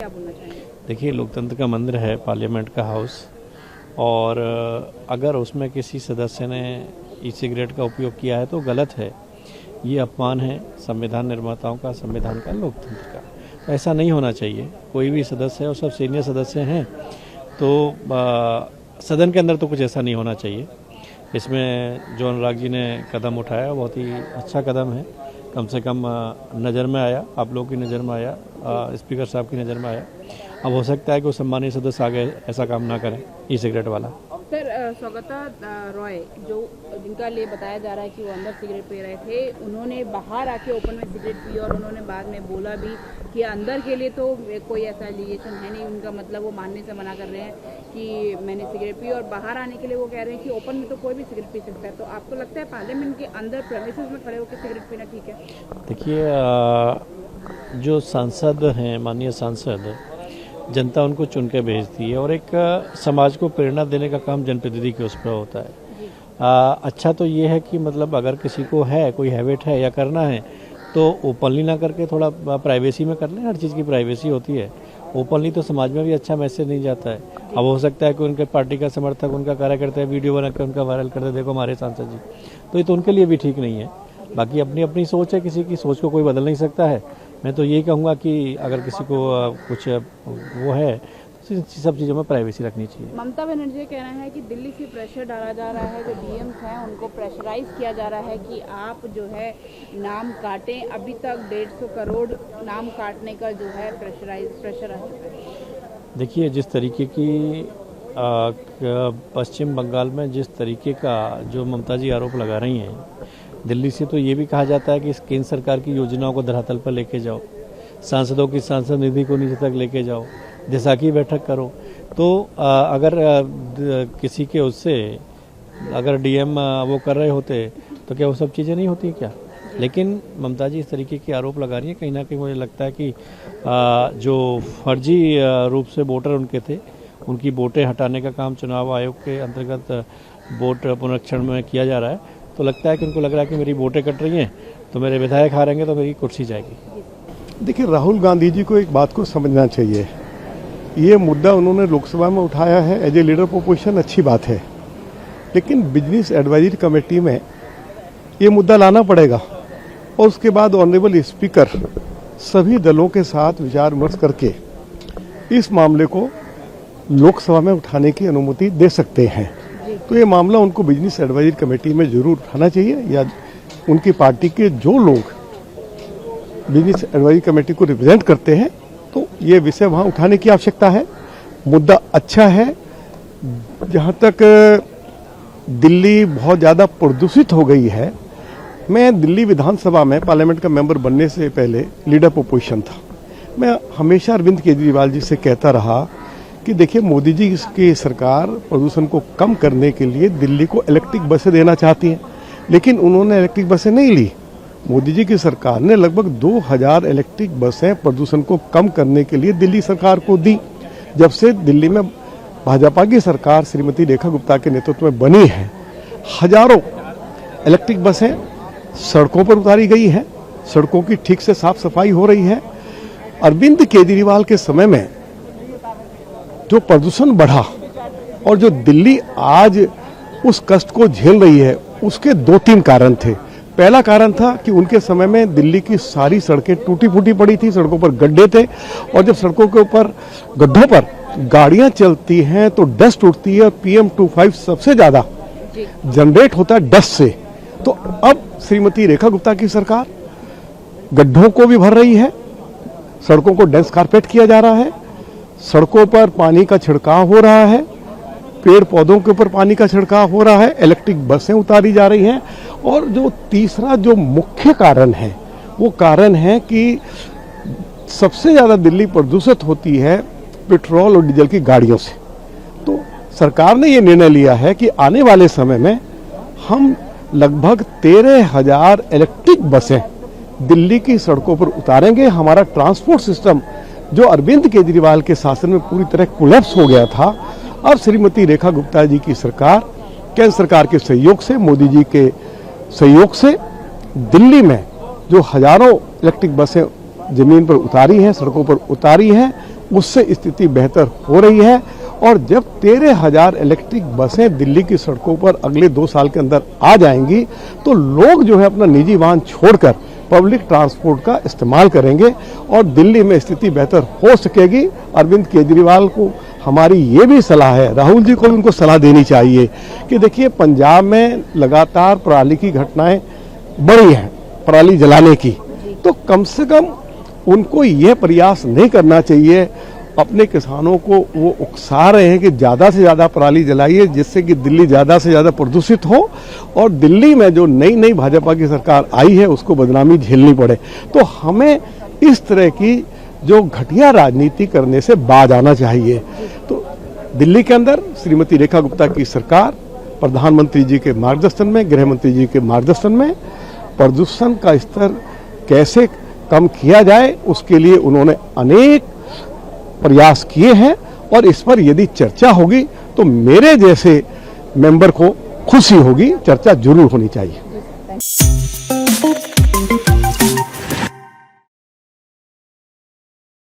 बोलना चाहेंगे? देखिए, लोकतंत्र का मंदिर है पार्लियामेंट का हाउस, और अगर उसमें किसी सदस्य ने ई सिगरेट का उपयोग किया है तो गलत है। ये अपमान है संविधान निर्माताओं का, संविधान का, लोकतंत्र का। तो ऐसा नहीं होना चाहिए। कोई भी सदस्य है और सब सीनियर सदस्य हैं, तो सदन के अंदर तो कुछ ऐसा नहीं होना चाहिए। इसमें जो अनुराग जी ने कदम उठाया बहुत ही अच्छा कदम है। कम से कम नज़र में आया, आप लोगों की नज़र में आया, स्पीकर साहब की नज़र में आया। अब हो सकता है कि वो सम्मानीय सदस्य आगे ऐसा काम ना करें ई सिगरेट वाला। सर, सौगता रॉय जिनका लिए बताया जा रहा है कि वो अंदर सिगरेट पी रहे थे, उन्होंने बाहर आके ओपन में सिगरेट पी और उन्होंने बाद में बोला भी कि अंदर के लिए तो कोई ऐसा एलिगेशन है नहीं। उनका मतलब वो मानने से मना कर रहे हैं कि मैंने सिगरेट पी, और बाहर आने के लिए वो कह रहे हैं कि ओपन में तो कोई भी सिगरेट पी सकता है। तो आपको लगता है पार्लियामेंट के अंदर प्रेमिसेस में खड़े होकर सिगरेट पीना ठीक है? देखिए, जो सांसद हैं, माननीय सांसद, जनता उनको चुन के भेजती है और एक समाज को प्रेरणा देने का काम जनप्रतिनिधि के उस पर होता है। अच्छा तो ये है कि मतलब अगर किसी को है, कोई हैबिट है या करना है, तो ओपनली ना करके थोड़ा प्राइवेसी में कर लें। हर चीज़ की प्राइवेसी होती है। ओपनली तो समाज में भी अच्छा मैसेज नहीं जाता है। अब हो सकता है कि उनके पार्टी का समर्थक, उनका कार्यकर्ता वीडियो बना कर उनका वायरल कर दे, देखो हमारे सांसद जी, तो ये तो उनके लिए भी ठीक नहीं है। बाकी अपनी अपनी सोच है, किसी की सोच को कोई बदल नहीं सकता है। मैं तो यही कहूँगा कि अगर किसी को कुछ वो है तो सब चीज़ों में प्राइवेसी रखनी चाहिए। ममता बनर्जी का कहना है कि दिल्ली से प्रेशर डाला जा रहा है, जो डीएम्स हैं उनको प्रेशराइज किया जा रहा है कि आप जो है नाम काटें। अभी तक 150 करोड़ नाम काटने का जो है प्रेशर आ चुका है। देखिए, जिस तरीके की पश्चिम बंगाल में जिस तरीके का जो ममता जी आरोप लगा रही हैं, दिल्ली से तो ये भी कहा जाता है कि इस केंद्र सरकार की योजनाओं को धरातल पर लेके जाओ, सांसदों की सांसद निधि को नीचे तक लेके जाओ, दिशा की बैठक करो। तो अगर किसी के उससे अगर डीएम वो कर रहे होते तो क्या वो सब चीज़ें नहीं होती क्या? लेकिन ममता जी इस तरीके के आरोप लगा रही है, कहीं ना कहीं मुझे लगता है कि जो फर्जी रूप से वोटर उनके थे, उनकी वोटें हटाने का काम चुनाव आयोग के अंतर्गत वोट पुनरीक्षण में किया जा रहा है। तो लगता है कि उनको लग रहा है कि मेरी वोटें कट रही हैं तो मेरे विधायक हारेंगे तो मेरी कुर्सी जाएगी। देखिए, राहुल गांधी जी को एक बात को समझना चाहिए। ये मुद्दा उन्होंने लोकसभा में उठाया है as a leader of opposition, अच्छी बात है, लेकिन बिजनेस एडवाइजरी कमेटी में ये मुद्दा लाना पड़ेगा और उसके बाद ऑनरेबल स्पीकर सभी दलों के साथ विचार विमर्श करके इस मामले को लोकसभा में उठाने की अनुमति दे सकते हैं। तो ये मामला उनको बिजनेस एडवाइजरी कमेटी में जरूर उठाना चाहिए, या उनकी पार्टी के जो लोग बिजनेस एडवाइजरी कमेटी को रिप्रेजेंट करते हैं, तो ये विषय वहां उठाने की आवश्यकता है। मुद्दा अच्छा है। जहां तक दिल्ली बहुत ज्यादा प्रदूषित हो गई है, मैं दिल्ली विधानसभा में पार्लियामेंट का मेंबर बनने से पहले लीडर ऑफ अपोजिशन था। मैं हमेशा अरविंद केजरीवाल जी से कहता रहा कि देखिए, मोदी जी की सरकार प्रदूषण को कम करने के लिए दिल्ली को इलेक्ट्रिक बसें देना चाहती है, लेकिन उन्होंने इलेक्ट्रिक बसें नहीं ली। मोदी जी की सरकार ने लगभग 2000 इलेक्ट्रिक बसें प्रदूषण को कम करने के लिए दिल्ली सरकार को दी। जब से दिल्ली में भाजपा की सरकार श्रीमती रेखा गुप्ता के नेतृत्व में बनी है, हजारों इलेक्ट्रिक बसें सड़कों पर उतारी गई है, सड़कों की ठीक से साफ सफाई हो रही है। अरविंद केजरीवाल के समय में जो प्रदूषण बढ़ा और जो दिल्ली आज उस कष्ट को झेल रही है, उसके 2-3 कारण थे। पहला कारण था कि उनके समय में दिल्ली की सारी सड़कें टूटी फूटी पड़ी थी, सड़कों पर गड्ढे थे, और जब सड़कों के ऊपर गड्ढों पर गाड़ियां चलती हैं तो डस्ट उठती है। PM2.5 सबसे ज्यादा जनरेट होता है डस्ट से। तो अब श्रीमती रेखा गुप्ता की सरकार गड्ढों को भी भर रही है, सड़कों को डेंस कारपेट किया जा रहा है, सड़कों पर पानी का छिड़काव हो रहा है, पेड़ पौधों के ऊपर पानी का छिड़काव हो रहा है, इलेक्ट्रिक बसें उतारी जा रही हैं। और जो तीसरा जो मुख्य कारण है, वो कारण है कि सबसे ज्यादा दिल्ली प्रदूषित होती है पेट्रोल और डीजल की गाड़ियों से। तो सरकार ने ये निर्णय लिया है कि आने वाले समय में हम लगभग 13,000 इलेक्ट्रिक बसें दिल्ली की सड़कों पर उतारेंगे। हमारा ट्रांसपोर्ट सिस्टम जो अरविंद केजरीवाल के शासन में पूरी तरह कोलैप्स हो गया था, अब श्रीमती रेखा गुप्ता जी की सरकार, केंद्र सरकार के सहयोग से, मोदी जी के सहयोग से दिल्ली में जो हजारों इलेक्ट्रिक बसें जमीन पर उतारी हैं, सड़कों पर उतारी हैं, उससे स्थिति बेहतर हो रही है। और जब 13,000 इलेक्ट्रिक बसें दिल्ली की सड़कों पर अगले 2 साल के अंदर आ जाएंगी तो लोग जो है अपना निजी वाहन छोड़कर पब्लिक ट्रांसपोर्ट का इस्तेमाल करेंगे और दिल्ली में स्थिति बेहतर हो सकेगी। अरविंद केजरीवाल को हमारी ये भी सलाह है, राहुल जी को भी उनको सलाह देनी चाहिए कि देखिए पंजाब में लगातार पराली की घटनाएं बढ़ी हैं, पराली जलाने की, तो कम से कम उनको यह प्रयास नहीं करना चाहिए। अपने किसानों को वो उकसा रहे हैं कि ज़्यादा से ज़्यादा पराली जलाइए जिससे कि दिल्ली ज़्यादा से ज़्यादा प्रदूषित हो और दिल्ली में जो नई भाजपा की सरकार आई है उसको बदनामी झेलनी पड़े। तो हमें इस तरह की जो घटिया राजनीति करने से बाज आना चाहिए। तो दिल्ली के अंदर श्रीमती रेखा गुप्ता की सरकार प्रधानमंत्री जी के मार्गदर्शन में, गृह मंत्री जी के मार्गदर्शन में प्रदूषण का स्तर कैसे कम किया जाए उसके लिए उन्होंने अनेक प्रयास किए हैं और इस पर यदि चर्चा होगी तो मेरे जैसे मेंबर को खुशी होगी, चर्चा जरूर होनी चाहिए।